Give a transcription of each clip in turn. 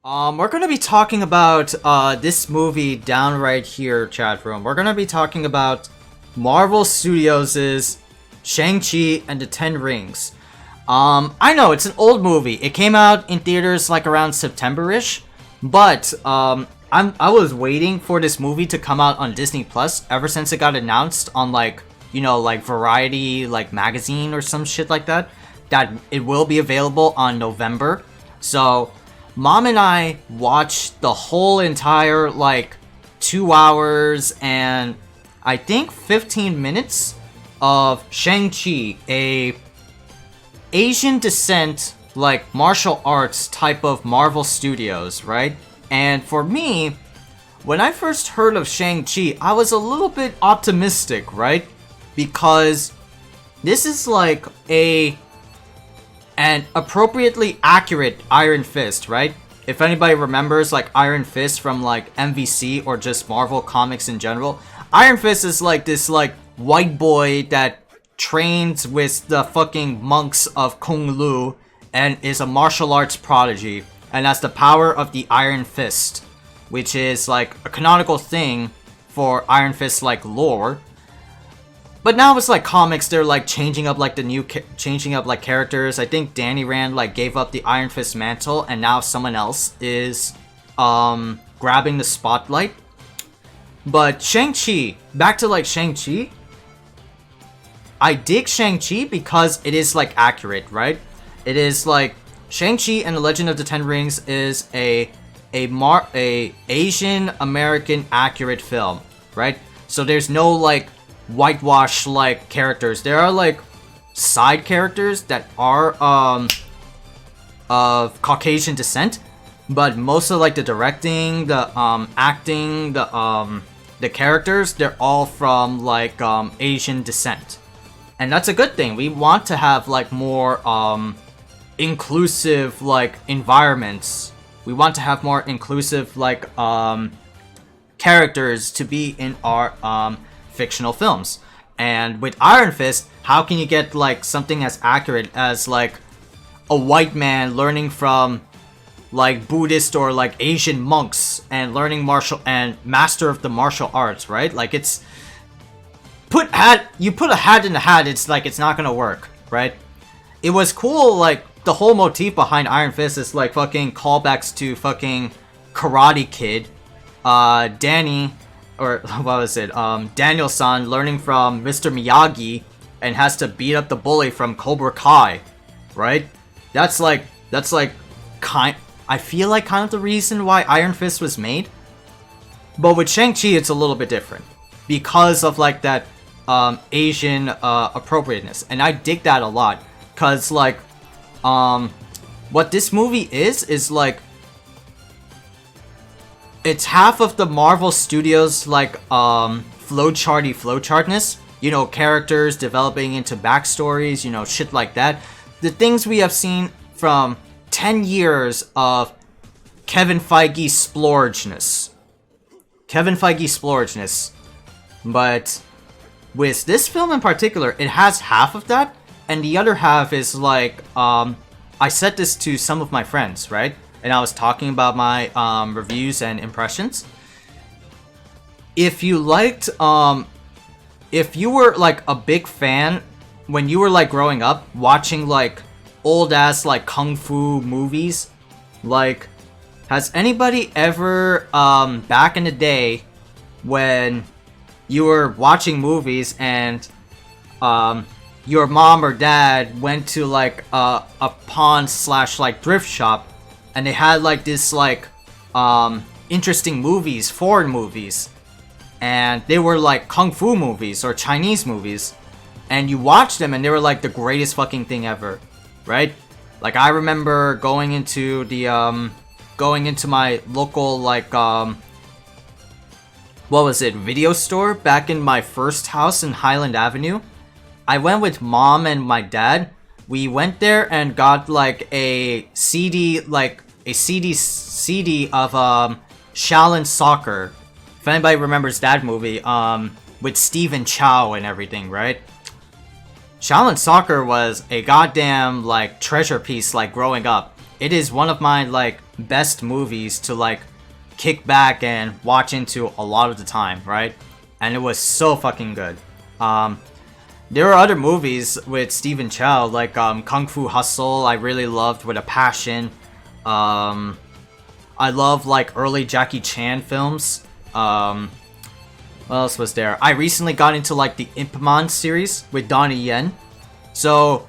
We're gonna be talking about this movie down right here, chat room. We're gonna be talking about Marvel Studios' Shang-Chi and the Ten Rings. I know it's an old movie. It came out in theaters like around September-ish, but I was waiting for this movie to come out on Disney Plus ever since it got announced on like Variety like magazine or some shit like that. That it will be available on November. So Mom and I watched the whole entire, 2 hours and I think 15 minutes of Shang-Chi, a Asian descent, martial arts type of Marvel Studios, right? And for me, when I first heard of Shang-Chi, I was a little bit optimistic, right? Because this is an appropriately accurate Iron Fist, right? If anybody remembers Iron Fist from MVC or just Marvel comics in general, Iron Fist is this white boy that trains with the fucking monks of Kung Lu and is a martial arts prodigy and has the power of the Iron Fist, which is a canonical thing for Iron Fist lore. But now it's comics, they're changing up changing up characters. I think Danny Rand gave up the Iron Fist mantle and now someone else is grabbing the spotlight. But Shang-Chi, back to Shang-Chi. I dig Shang-Chi because it is accurate, right? It is Shang-Chi and the Legend of the Ten Rings is a Asian American accurate film, right? So there's no whitewash characters. There are side characters that are of Caucasian descent, but most of the directing, the acting, the characters, they're all from Asian descent. And that's a good thing. We want to have more inclusive environments. We want to have more inclusive characters to be in our fictional films. And with Iron Fist, how can you get something as accurate as a white man learning from Buddhist or Asian monks and learning martial and master of the martial arts, right? It's you put a hat in the hat, it's not gonna work, right? It was cool, the whole motif behind Iron Fist is fucking callbacks to fucking Karate Kid. Danny, or what was it? Daniel-san learning from Mr. Miyagi and has to beat up the bully from Cobra Kai, right? That's kind. I feel kind of the reason why Iron Fist was made. But with Shang-Chi, it's a little bit different because of that Asian appropriateness, and I dig that a lot. Cause what this movie is it's half of the Marvel Studios flowchartness. Characters developing into backstories, shit like that. The things we have seen from 10 years of Kevin Feige splorgeness. But with this film in particular, it has half of that, and the other half is I said this to some of my friends, right? And I was talking about my reviews and impressions. If you liked, if you were a big fan when you were growing up, watching old ass kung fu movies, has anybody ever back in the day when you were watching movies and your mom or dad went to a pawn / thrift shop, and they had this interesting movies, foreign movies, and they were kung fu movies or Chinese movies, and you watched them and they were the greatest fucking thing ever, right? I remember going into my local what was it, video store back in my first house in Highland Avenue. I went with mom and my dad. We went there and got a CD of Shaolin Soccer. If anybody remembers that movie, with Stephen Chow and everything, right? Shaolin Soccer was a goddamn, treasure piece, growing up. It is one of my, best movies to like kick back and watch into a lot of the time, right? And it was so fucking good. There are other movies with Stephen Chow, like Kung Fu Hustle, I really loved with a passion. I love like early Jackie Chan films. What else was there? I recently got into like the Ip Man series with Donnie Yen. So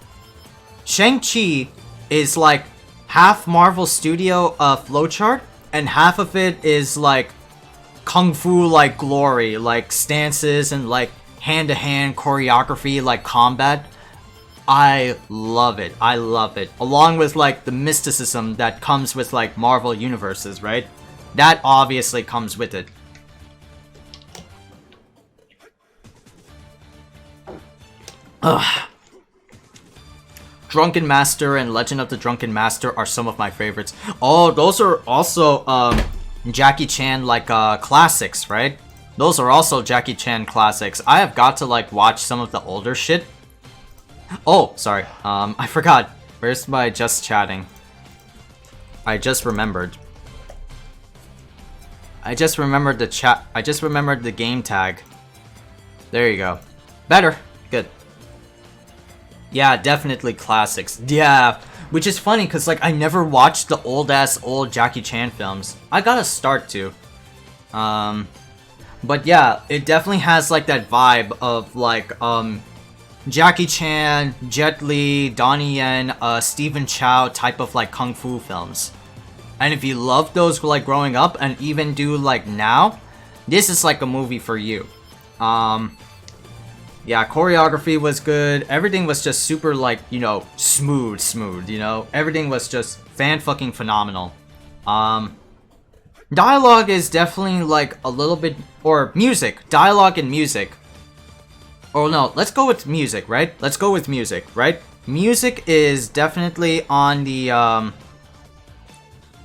Shang-Chi is like half Marvel Studio flowchart, and half of it is like Kung Fu like glory, like stances and like hand-to-hand choreography, like combat. I love it. I love it. Along with like the mysticism that comes with like Marvel universes, right? That obviously comes with it. Ugh. Drunken Master and Legend of the Drunken Master are some of my favorites. Oh, those are also Jackie Chan like classics, right? Those are also Jackie Chan classics. I have got to like watch some of the older shit. Oh, sorry. I forgot. Where's my just chatting? I just remembered. I just remembered the chat. I just remembered the game tag. There you go. Better. Good. Yeah, definitely classics. Yeah, which is funny because like I never watched the old Jackie Chan films. I gotta start to. But yeah, it definitely has like that vibe of like Jackie Chan, Jet Li, Donnie Yen, Stephen Chow type of like kung fu films. And if you love those like growing up and even do like now, this is like a movie for you. Yeah, choreography was good. Everything was just super like, you know, smooth, you know? Everything was just fan-fucking phenomenal. Dialogue is definitely like a little bit, or music. Dialogue and music. Oh no, let's go with music, right? Let's go with music, right? Music is definitely on the,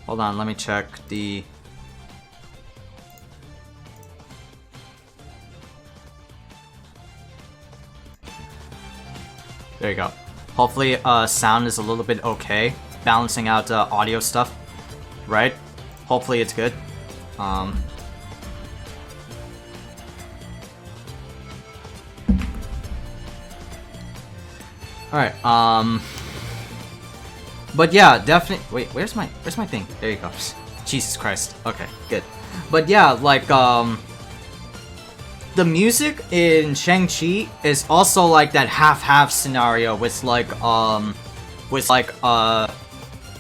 hold on, let me check the... There you go. Hopefully, sound is a little bit okay. Balancing out audio stuff, right? Hopefully it's good. Alright, but yeah, definitely. Wait, where's my thing? There you go. Jesus Christ. Okay, good. But yeah, like the music in Shang-Chi is also like that half-half scenario with like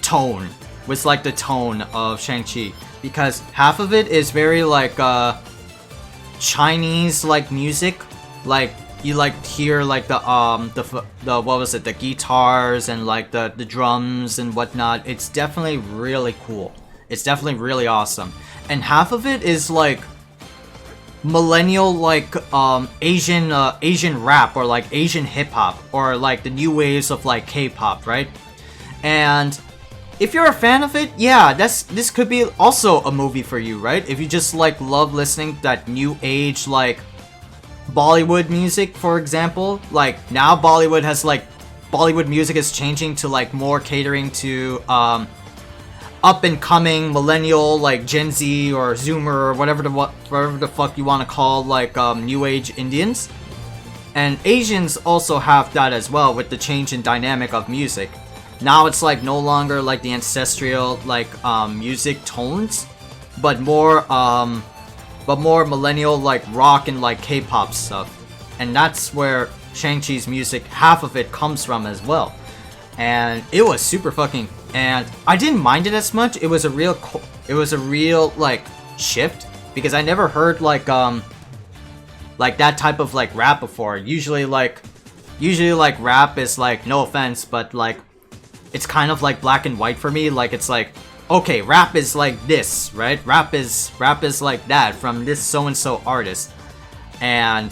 tone, with like the tone of Shang-Chi, because half of it is very like Chinese like music, like you like hear like the what was it, the guitars and like the drums and whatnot. It's definitely really cool. It's definitely really awesome. And half of it is like millennial like Asian rap, or like Asian hip-hop, or like the new waves of like K-pop, right? And if you're a fan of it, yeah, this could be also a movie for you, right? If you just like love listening to that new age like Bollywood music, for example. Like now Bollywood music is changing to like more catering to up and coming millennial, like Gen Z or Zoomer or whatever the fuck you want to call like new age Indians. And Asians also have that as well, with the change in dynamic of music. Now it's like no longer like the ancestral like music tones, but more millennial like rock and like K-pop stuff. And that's where Shang-Chi's music, half of it comes from as well. And it was super fucking, and I didn't mind it as much. It was a real like shift, because I never heard like that type of like rap before. Usually like rap is like, no offense, but like it's kind of like black and white for me. Like it's like, okay, rap is like this, right? Rap is like that from this so and so artist. And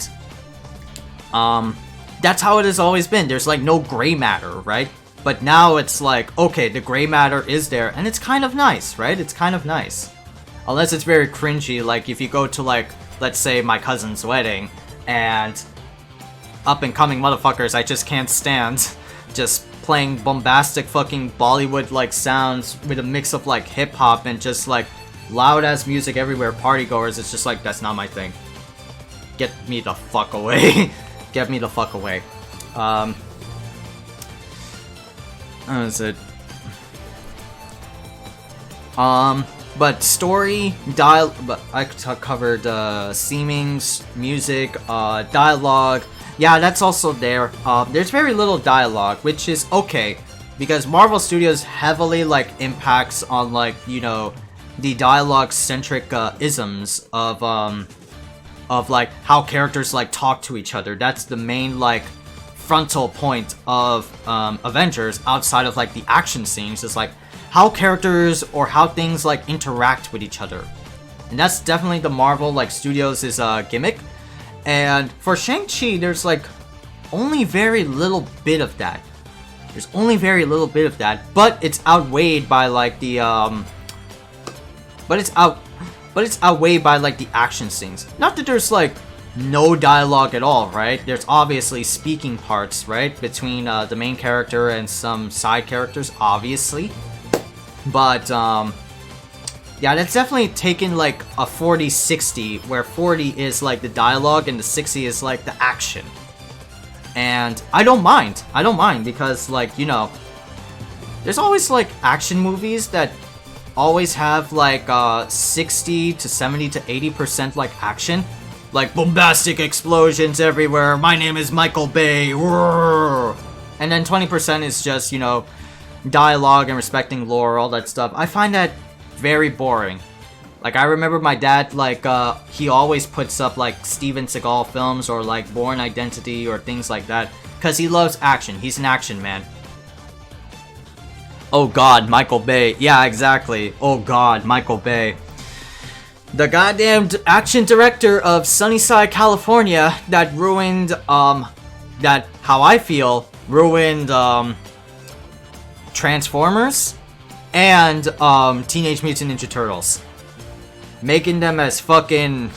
that's how it has always been. There's like no gray matter, right? But now it's like, okay, the gray matter is there, and it's kind of nice, right? It's kind of nice. Unless it's very cringy, like if you go to like, let's say my cousin's wedding, and up and coming motherfuckers I just can't stand just playing bombastic fucking Bollywood like sounds with a mix of like hip hop and just like loud ass music everywhere, partygoers. It's just like, that's not my thing. Get me the fuck away. Get me the fuck away. That's it. But story, but I covered seemings, music, dialogue. Yeah, that's also there. There's very little dialogue, which is okay, because Marvel Studios heavily like impacts on like, you know, the dialogue centric isms of like how characters like talk to each other. That's the main like frontal point of Avengers, outside of like the action scenes, is like how characters or how things like interact with each other. And that's definitely the Marvel like Studios' gimmick. And for Shang-Chi, there's like only very little bit of that. There's only very little bit of that, but it's outweighed by like the it's outweighed by like the action scenes. Not that there's like no dialogue at all, right? There's obviously speaking parts, right, between the main character and some side characters, obviously. But yeah, that's definitely taken like a 40-60, where 40 is like the dialogue and the 60 is like the action. And I don't mind. I don't mind, because like, you know, there's always like action movies that always have like 60 to 70 to 80% like action. Like bombastic explosions everywhere, my name is Michael Bay, and then 20% is just, you know, dialogue and respecting lore, all that stuff. I find that very boring. Like, I remember my dad, like, he always puts up, like, Steven Seagal films or, like, Bourne Identity or things like that, because he loves action. He's an action man. Oh god, Michael Bay. Yeah, exactly. Oh god, Michael Bay. The goddamn action director of Sunnyside, California, that ruined, that, how I feel, ruined, Transformers and Teenage Mutant Ninja Turtles, making them as fucking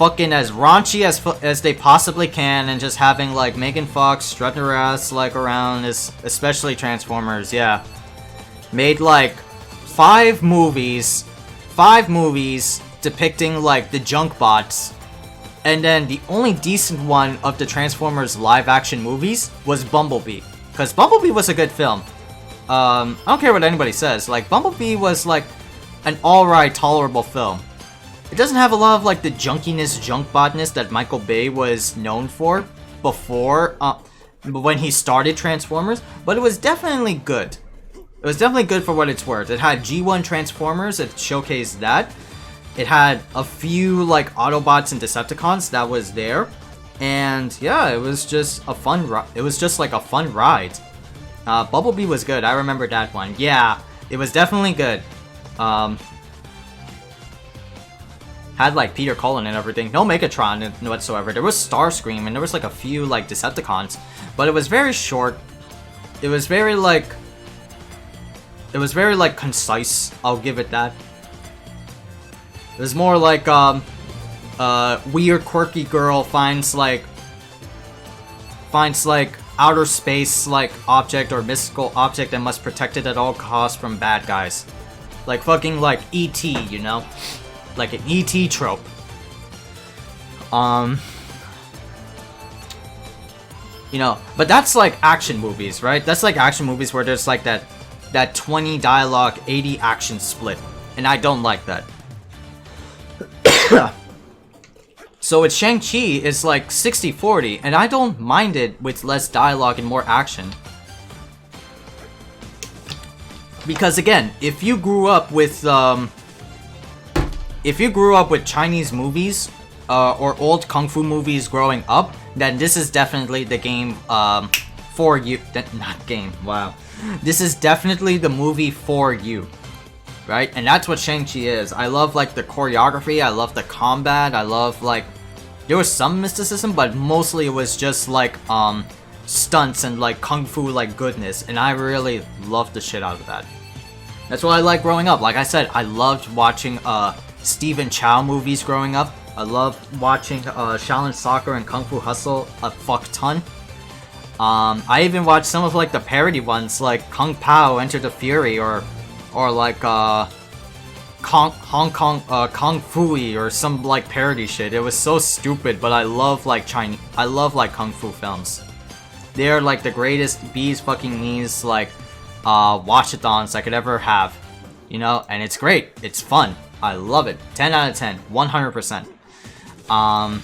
as raunchy as they possibly can, and just having like Megan Fox strutting her ass like around, especially Transformers. Yeah, made like five movies depicting like the junk bots, and then the only decent one of the Transformers live action movies was Bumblebee. Because Bumblebee was a good film. I don't care what anybody says. Like, Bumblebee was, like, an alright, tolerable film. It doesn't have a lot of, like, the junkiness, junkbotness that Michael Bay was known for before, when he started Transformers. But it was definitely good. It was definitely good for what it's worth. It had G1 Transformers. It showcased that. It had a few, like, Autobots and Decepticons that was there. And yeah, it was just a fun it was just like a fun ride. Bumblebee was good. I remember that one. Yeah, it was definitely good. Had like Peter Cullen and everything. No Megatron whatsoever. There was Starscream and there was like a few like Decepticons, but it was very short. It was very like concise. I'll give it that. It was more like weird quirky girl finds like outer space like object or mystical object and must protect it at all costs from bad guys. Like fucking like E.T., you know? Like an E.T. trope. You know, but that's like action movies, right? That's like action movies where there's like that 20 dialogue, 80 action split. And I don't like that. So with Shang-Chi, it's like 60-40, and I don't mind it with less dialogue and more action. Because again, if you grew up with Chinese movies or old kung fu movies growing up, then this is definitely the game for you. Not game. Wow, this is definitely the movie for you, right? And that's what Shang-Chi is. I love like the choreography. I love the combat. I love like there was some mysticism, but mostly it was just like stunts and like kung fu like goodness, and I really loved the shit out of that. That's what I like growing up. Like I said, I loved watching Stephen Chow movies growing up. I loved watching Shaolin Soccer and Kung Fu Hustle a fuck ton. I even watched some of like the parody ones, like Kung Pao Enter the Fury, or like Kung Fui, or some like parody shit. It was so stupid, but I love like Kung Fu films. They're like the greatest bees fucking knees like watchathons I could ever have, you know, and it's great. It's fun. I love it. 10 out of 10, 100%. Oh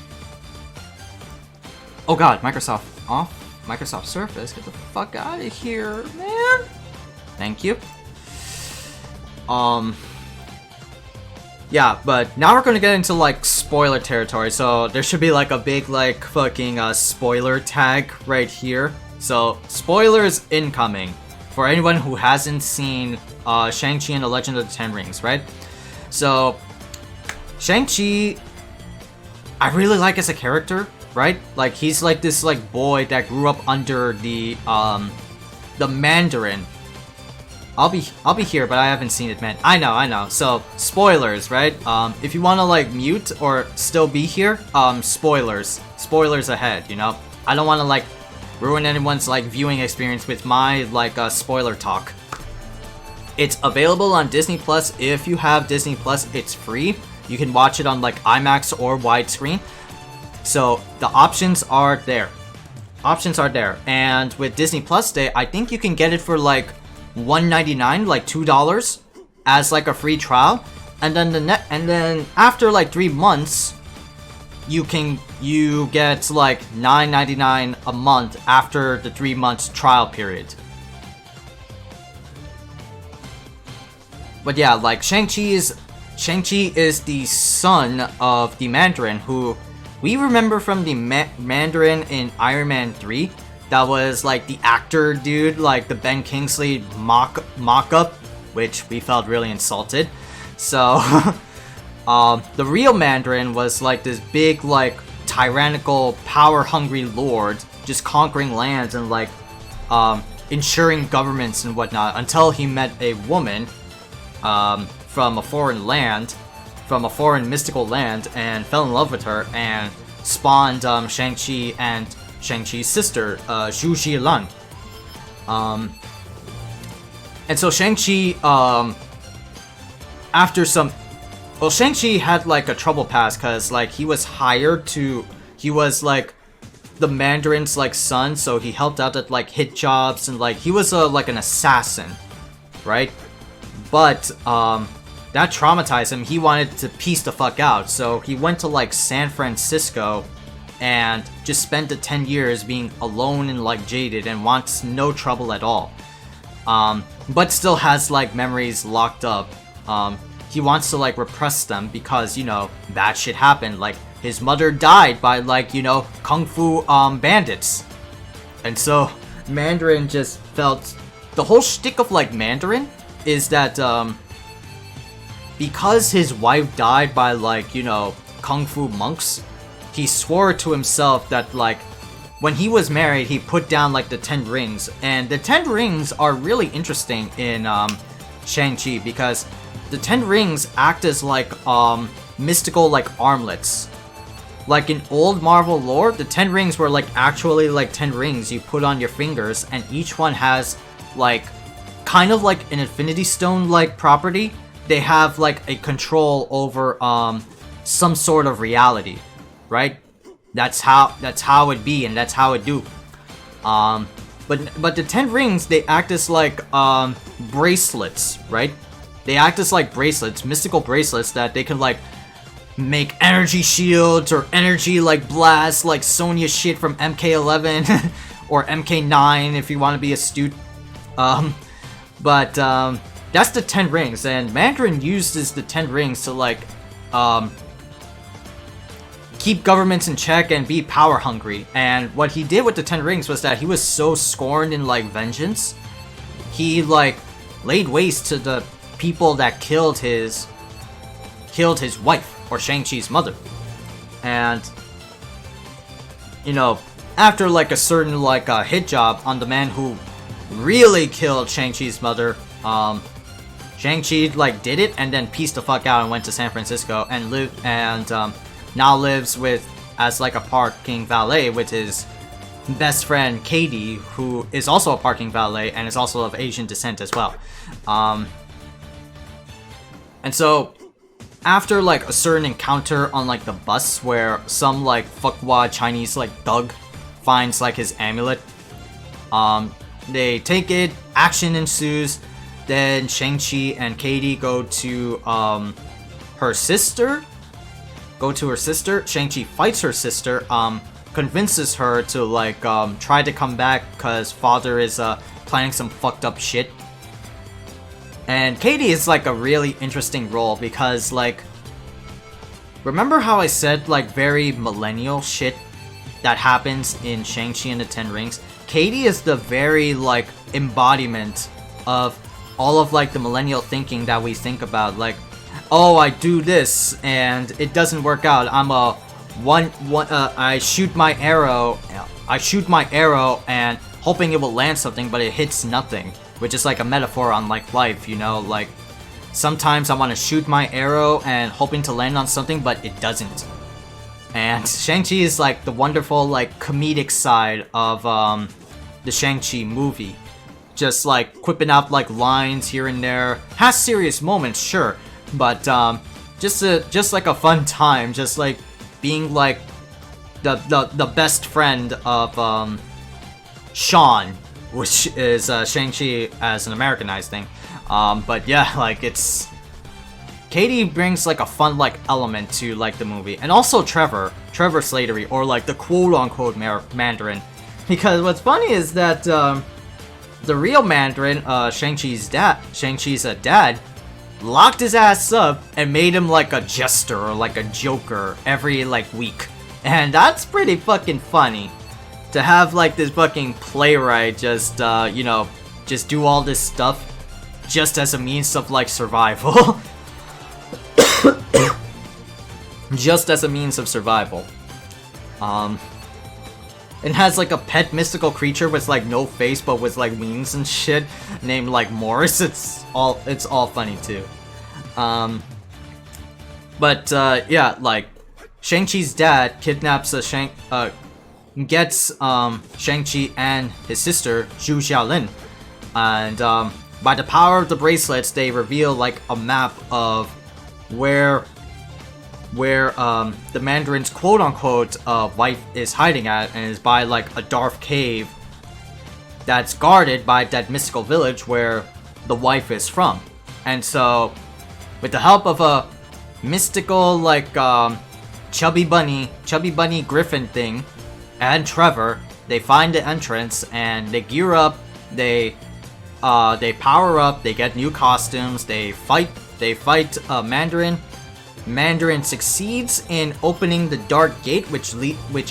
god, Microsoft off. Microsoft Surface, get the fuck out of here, man. Thank you. Yeah, but now we're gonna get into like spoiler territory. So there should be like a big like fucking spoiler tag right here. So spoilers incoming for anyone who hasn't seen Shang-Chi and the Legend of the Ten Rings, right? So Shang-Chi, I really like as a character, right? Like he's like this like boy that grew up under the Mandarin. I'll be here, but I haven't seen it, man. I know. So spoilers, right? If you want to like mute or still be here, spoilers ahead. You know, I don't want to like ruin anyone's like viewing experience with my like spoiler talk. It's available on Disney Plus. If you have Disney Plus, it's free. You can watch it on like IMAX or widescreen. So the options are there. And with Disney Plus Day, I think you can get it for like $1.99, like $2 as like a free trial, and then after like 3 months you get like $9.99 a month after the 3 months trial period. But yeah, like Shang-Chi is the son of the Mandarin, who we remember from the Mandarin in Iron Man 3. That was like the actor dude, like the Ben Kingsley mock-up, which we felt really insulted. So the real Mandarin was like this big like tyrannical, power-hungry lord, just conquering lands and like ensuring governments and whatnot, until he met a woman from a foreign mystical land, and fell in love with her and spawned Shang-Chi and Shang-Chi's sister, Zhu Zhilan. And so Shang-Chi, Shang-Chi had like a trouble past, cause like he was like the Mandarin's like son, so he helped out at like hit jobs, and like he was like an assassin, right? But that traumatized him. He wanted to piece the fuck out, so he went to like San Francisco and just spent the 10 years being alone and like jaded and wants no trouble at all. But still has like memories locked up. He wants to like repress them because, you know, bad shit happened. Like his mother died by like, you know, kung fu bandits. And so Mandarin just felt, the whole shtick of like Mandarin is that because his wife died by like, you know, kung fu monks, he swore to himself that like when he was married, he put down like the 10 rings. And the 10 rings are really interesting in Shang-Chi, because the 10 rings act as like mystical like armlets. Like in old Marvel lore, the 10 rings were like actually like 10 rings you put on your fingers, and each one has like kind of like an Infinity Stone like property. They have like a control over some sort of reality, right? That's how it be, and that's how it do. But the 10 rings, they act as like bracelets, right? They act as like bracelets, mystical bracelets that they can like make energy shields or energy like blasts, like Sonya shit from MK11 or MK9 if you want to be astute. But that's the 10 rings, and Mandarin uses the 10 rings to like keep governments in check and be power hungry. And what he did with the 10 rings was that he was so scorned in like vengeance, he like laid waste to the people that killed his wife, or Shang-Chi's mother. And you know, after like a certain like hit job on the man who really killed Shang-Chi's mother, Shang-Chi like did it and then pieced the fuck out and went to San Francisco and now lives with as like a parking valet with his best friend Katie, who is also a parking valet and is also of Asian descent as well. And so after like a certain encounter on like the bus where some like fuckwad Chinese like thug finds like his amulet, they take it, action ensues. Then Shang-Chi and Katie go to her sister. Shang-Chi fights her sister, convinces her to like try to come back because father is planning some fucked up shit. And Katie is like a really interesting role because like, remember how I said like very millennial shit that happens in Shang-Chi and the Ten Rings? Katie is the very like embodiment of all of like the millennial thinking that we think about, like, oh, I do this and it doesn't work out. I'm a I shoot my arrow and hoping it will land something, but it hits nothing, which is like a metaphor on like life, you know, like sometimes I want to shoot my arrow and hoping to land on something, but it doesn't. And Shang-Chi is like the wonderful like comedic side of the Shang-Chi movie. Just like quipping out like lines here and there. Has serious moments, sure, but just like a fun time, just like being like the best friend of Sean, which is Shang-Chi as an Americanized thing. But yeah, like it's Katie brings like a fun like element to like the movie, and also Trevor Slattery, or like the quote-unquote Mandarin, because what's funny is that the real Mandarin, Shang-Chi's dad, locked his ass up and made him like a jester or like a joker every like week, and that's pretty fucking funny to have like this fucking playwright just you know, just do all this stuff just as a means of like survival. Just as a means of survival. It has like a pet mystical creature with like no face but with like wings and shit named like Morris. It's all funny too. But yeah, like Shang-Chi's dad kidnaps gets Shang-Chi and his sister Zhu Xiaolin, and by the power of the bracelets they reveal like a map of where the Mandarin's quote-unquote wife is hiding at, and is by like a dark cave that's guarded by that mystical village where the wife is from. And so with the help of a mystical like chubby bunny griffin thing and Trevor, they find the entrance and they gear up, they power up, they get new costumes, they fight Mandarin. Mandarin succeeds in opening the dark gate, which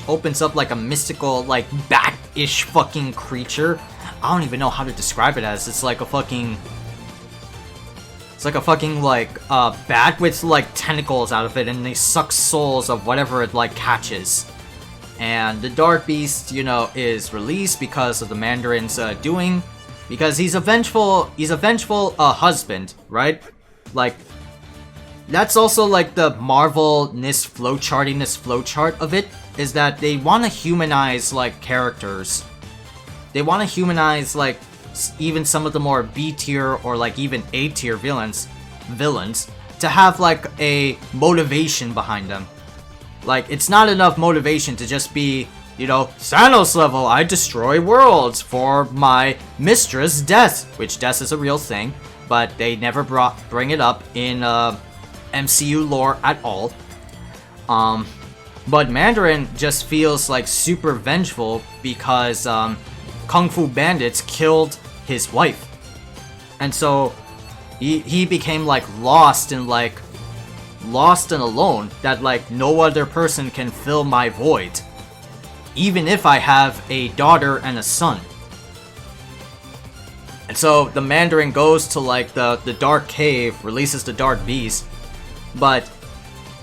opens up like a mystical like bat-ish fucking creature. I don't even know how to describe it as. It's like a fucking like bat with like tentacles out of it, and they suck souls of whatever it like catches. And the dark beast, you know, is released because of the Mandarin's doing, because he's a vengeful husband, right? Like, that's also like the Marvel-ness flowchart of it, is that they want to humanize like characters. They want to humanize like even some of the more B tier or like even A tier villains to have like a motivation behind them. Like, it's not enough motivation to just be, you know, Thanos level, I destroy worlds for my mistress Death, which Death is a real thing, but they never bring it up in MCU lore at all. But Mandarin just feels like super vengeful because Kung Fu bandits killed his wife, and so he became like lost and alone, that like no other person can fill my void, even if I have a daughter and a son. And so the Mandarin goes to like the dark cave, releases the dark beast, but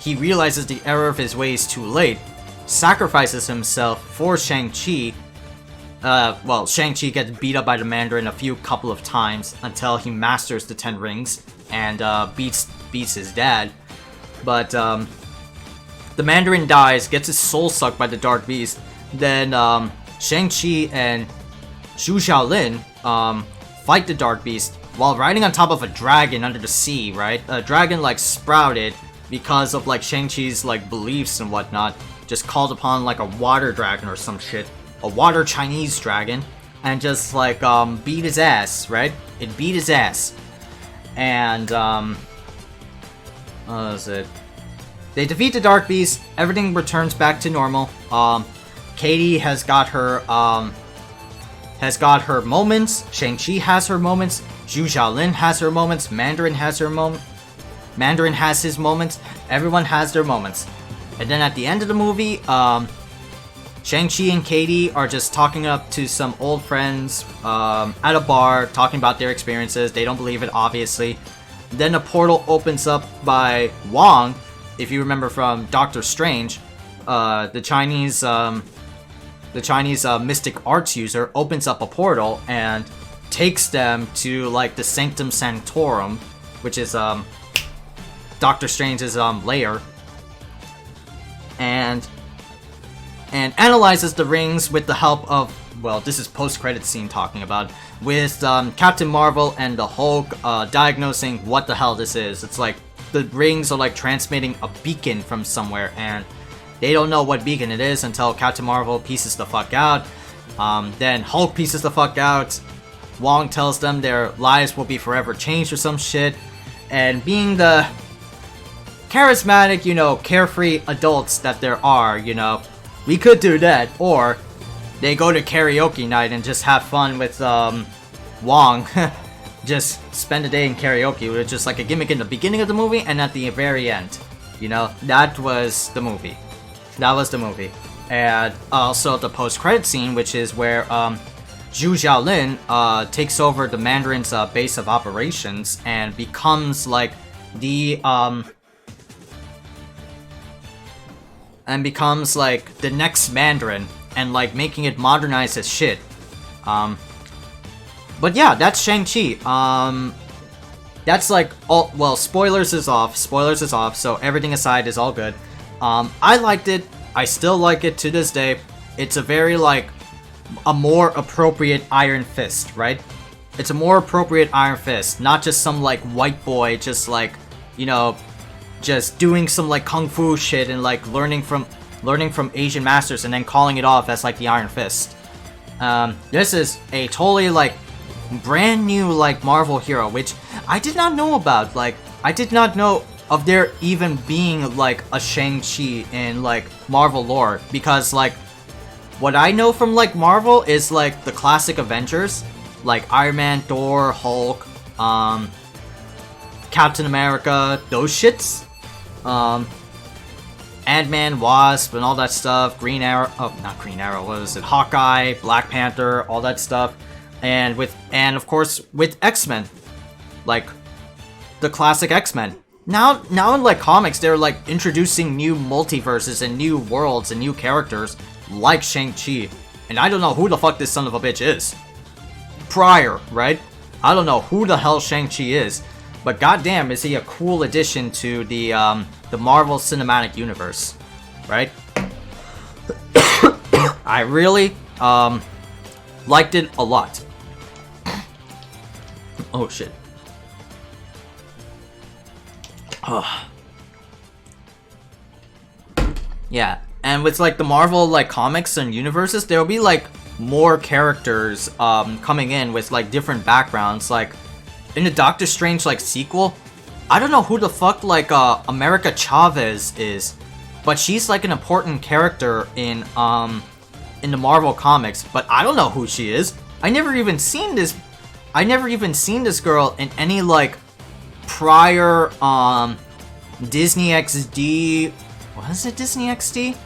he realizes the error of his ways too late, sacrifices himself for Shang-Chi. Well, Shang-Chi gets beat up by the Mandarin a couple of times until he masters the 10 rings and beats his dad. But the Mandarin dies, gets his soul sucked by the dark beast. Then Shang-Chi and Zhu Xiaolin fight the Dark Beast while riding on top of a dragon under the sea, right? A dragon like sprouted because of like Shang-Chi's like beliefs and whatnot. Just called upon like a water dragon or some shit. A water Chinese dragon. And just like beat his ass, right? It beat his ass. And what was it? They defeat the Dark Beast, everything returns back to normal. Katie has got her moments, Shang-Chi has her moments, Zhu Xiaolin has her moments, Mandarin has his moments, everyone has their moments. And then at the end of the movie, Shang-Chi and Katie are just talking up to some old friends at a bar, talking about their experiences. They don't believe it, obviously. Then a portal opens up by Wong, if you remember from Doctor Strange. The Chinese mystic arts user opens up a portal and takes them to like the Sanctum Sanctorum, which is Doctor Strange's lair, and analyzes the rings with the help of, well, this is post-credit scene talking about, with Captain Marvel and the Hulk diagnosing what the hell this is. It's like the rings are like transmitting a beacon from somewhere, and they don't know what beacon it is until Captain Marvel pieces the fuck out. Then Hulk pieces the fuck out. Wong tells them their lives will be forever changed or some shit. And being the charismatic, you know, carefree adults that there are, you know, we could do that. Or they go to karaoke night and just have fun with Wong. Just spend a day in karaoke, which is just like a gimmick in the beginning of the movie and at the very end. You know, that was the movie. That was the movie. And also the post-credit scene, which is where Zhu Xiaolin takes over the Mandarin's base of operations and becomes like the next Mandarin, and like making it modernized as shit. But yeah, that's Shang-Chi. That's like all, well, spoilers is off, so everything aside is all good. I liked it. I still like it to this day. It's a very like a more appropriate Iron Fist, right? It's a more appropriate Iron Fist, not just some like white boy just like, you know, just doing some like kung fu shit and like learning from Asian masters and then calling it off as like the Iron Fist. This is a totally like brand new like Marvel hero, which I did not know about. Like, I did not know of there even being like a Shang-Chi in like Marvel lore, because like what I know from like Marvel is like the classic Avengers, like Iron Man, Thor, Hulk, Captain America, those shits, Ant-Man, Wasp, and all that stuff. Green Arrow, oh, not Green Arrow, what was it? Hawkeye, Black Panther, all that stuff, and of course with X-Men, like the classic X-Men. Now in like comics, they're like introducing new multiverses and new worlds and new characters like Shang-Chi, and I don't know who the fuck this son of a bitch is. Prior, right? I don't know who the hell Shang-Chi is, but goddamn, is he a cool addition to the Marvel Cinematic Universe, right? I really liked it a lot. Oh shit. Yeah, and with like the Marvel like comics and universes, there'll be like more characters coming in with like different backgrounds. Like in the Doctor Strange like sequel, I don't know who the fuck like America Chavez is, but she's like an important character in the Marvel comics, but I don't know who she is. I never even seen this girl in any like prior Disney XD, was it Disney XD?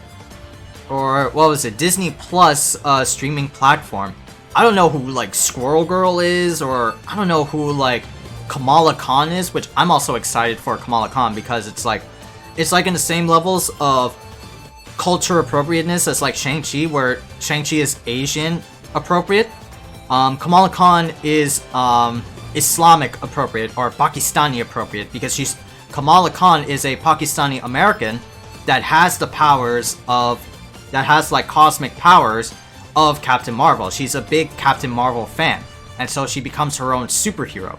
Or what was it? Disney Plus streaming platform. I don't know who like Squirrel Girl is, or I don't know who like Kamala Khan is, which I'm also excited for Kamala Khan because it's like in the same levels of culture appropriateness as like Shang-Chi, where Shang-Chi is Asian appropriate. Kamala Khan is Islamic appropriate or Pakistani appropriate, because Kamala Khan is a Pakistani American that has the powers of, that has like cosmic powers of Captain Marvel. She's a big Captain Marvel fan, and so she becomes her own superhero.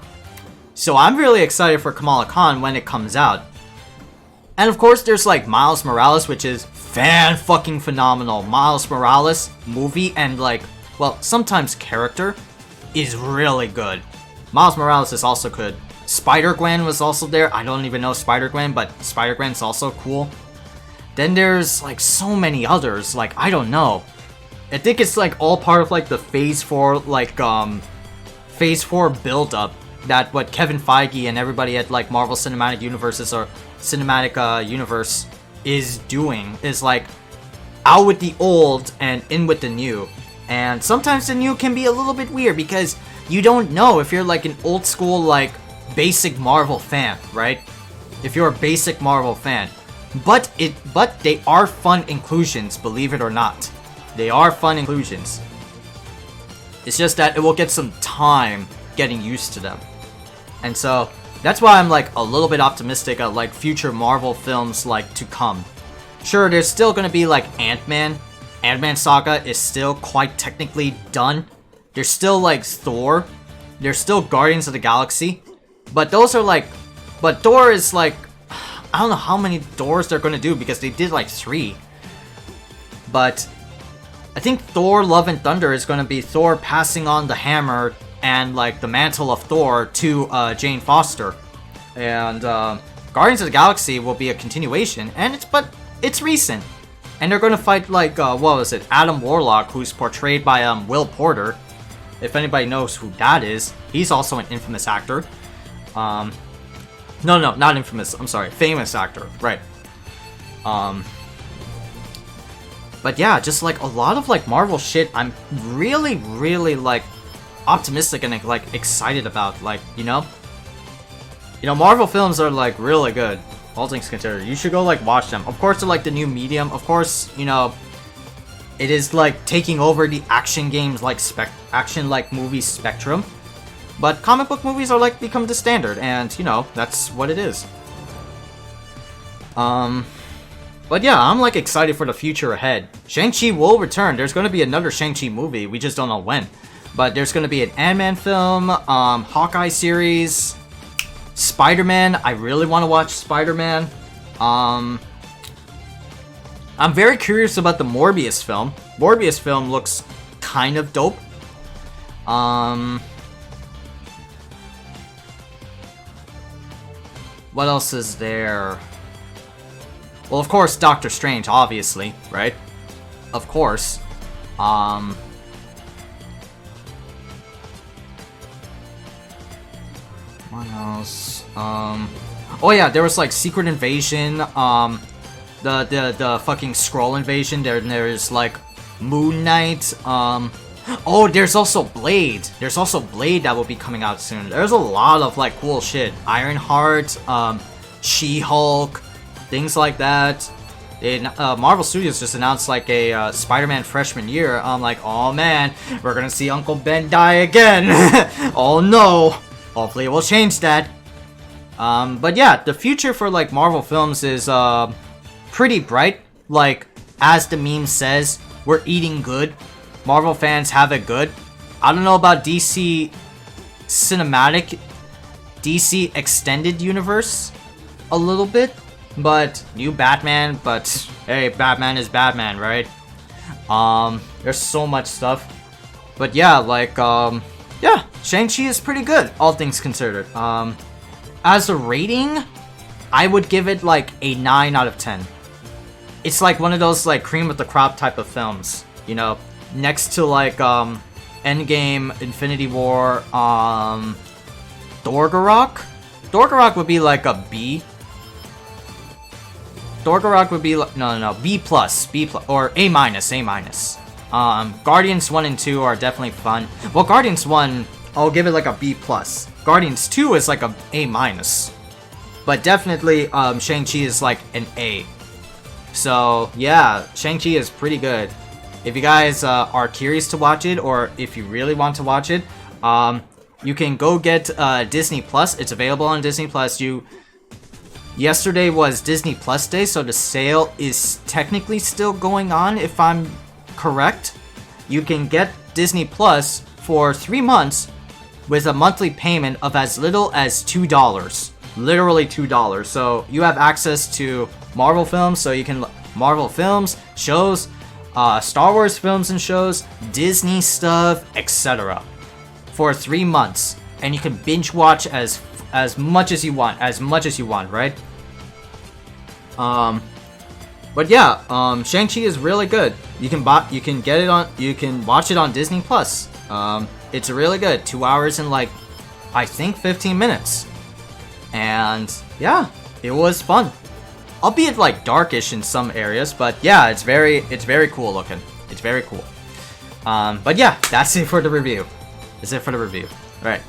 So I'm really excited for Kamala Khan when it comes out. And of course, there's like Miles Morales, which is fan-fucking-phenomenal. Miles Morales movie and like, well, sometimes character is really good. Miles Morales is also good. Spider-Gwen was also there. I don't even know Spider-Gwen, but Spider-Gwen's also cool. Then there's like so many others, like I don't know. I think it's like all part of like the Phase 4 like Phase 4 build-up that what Kevin Feige and everybody at like Marvel Cinematic Universes or Cinematic Universe is doing, is like out with the old and in with the new. And sometimes the new can be a little bit weird because you don't know if you're like an old school like basic Marvel fan, right? If you're a basic Marvel fan. But they are fun inclusions, believe it or not. They are fun inclusions. It's just that it will get some time getting used to them. And so that's why I'm like a little bit optimistic of like future Marvel films like to come. Sure, there's still gonna be like Ant-Man. Ant-Man Saga is still quite technically done. There's still like Thor. There's still Guardians of the Galaxy. But those are like, but Thor is like, I don't know how many Thors they're gonna do because they did like 3. But I think Thor Love and Thunder is gonna be Thor passing on the hammer and like the mantle of Thor to Jane Foster. And Guardians of the Galaxy will be a continuation, and it's recent. And they're gonna fight like what was it? Adam Warlock, who's portrayed by Will Porter. If anybody knows who that is, he's also an infamous actor. No, not infamous. I'm sorry, famous actor, right? But yeah, just like a lot of like Marvel shit. I'm really like optimistic and like excited about. Like you know, Marvel films are like really good. All things considered, you should go like watch them. Of course, they're like the new medium. Of course, it is like taking over the action games like action like movie spectrum. But comic book movies are like become the standard, and that's what it is. But yeah, I'm like excited for the future ahead. Shang-Chi will return. There's going to be another Shang-Chi movie. We just don't know when. But there's going to be an Ant-Man film, Hawkeye series, Spider-Man. I really want to watch Spider-Man. I'm very curious about the Morbius film. Morbius film looks kind of dope. What else is there? Well, of course, Doctor Strange, obviously, right? Of course. What else? Oh yeah, there was like Secret Invasion, the fucking Skrull invasion. There's like Moon Knight. Oh, there's also Blade. There's also Blade that will be coming out soon. There's a lot of like cool shit. Ironheart, She-Hulk, things like that. Marvel Studios just announced like a Spider-Man freshman year. I'm like, oh man, we're gonna see Uncle Ben die again. Oh no. Hopefully it will change that. But yeah, the future for like Marvel films is pretty bright. Like, as the meme says, we're eating good. Marvel fans have it good. I don't know about DC Cinematic, DC Extended Universe a little bit, but new Batman, but hey, Batman is Batman, right? There's so much stuff. But yeah, like, yeah, Shang-Chi is pretty good, all things considered. As a rating, I would give it like a 9 out of 10. It's like one of those like cream of the crop type of films, next to like Endgame, Infinity War, Thor-Ragnarok. Thor-Ragnarok would be like a B. Thor-Ragnarok would be like no B plus or A minus. Guardians 1 and 2 are definitely fun. Well, Guardians 1, I'll give it like a B plus. Guardians 2 is like a A minus. But definitely Shang-Chi is like an A. So yeah, Shang-Chi is pretty good. If you guys are curious to watch it, or if you really want to watch it, you can go get Disney Plus. It's available on Disney Plus. Yesterday was Disney Plus Day, so the sale is technically still going on, if I'm correct. you can get Disney Plus for 3 months with a monthly payment of as little as $2. Literally $2. So you have access to Marvel films, so you can Marvel films, shows, Star Wars films and shows, Disney stuff, etc. for 3 months, and you can binge watch as much as you want, right? But yeah, Shang-Chi is really good. You can watch it on Disney Plus. It's really good. 2 hours and like, I think 15 minutes. And yeah, it was fun. Albeit like darkish in some areas, but yeah, it's very cool looking. It's very cool. But yeah, that's it for the review. Alright.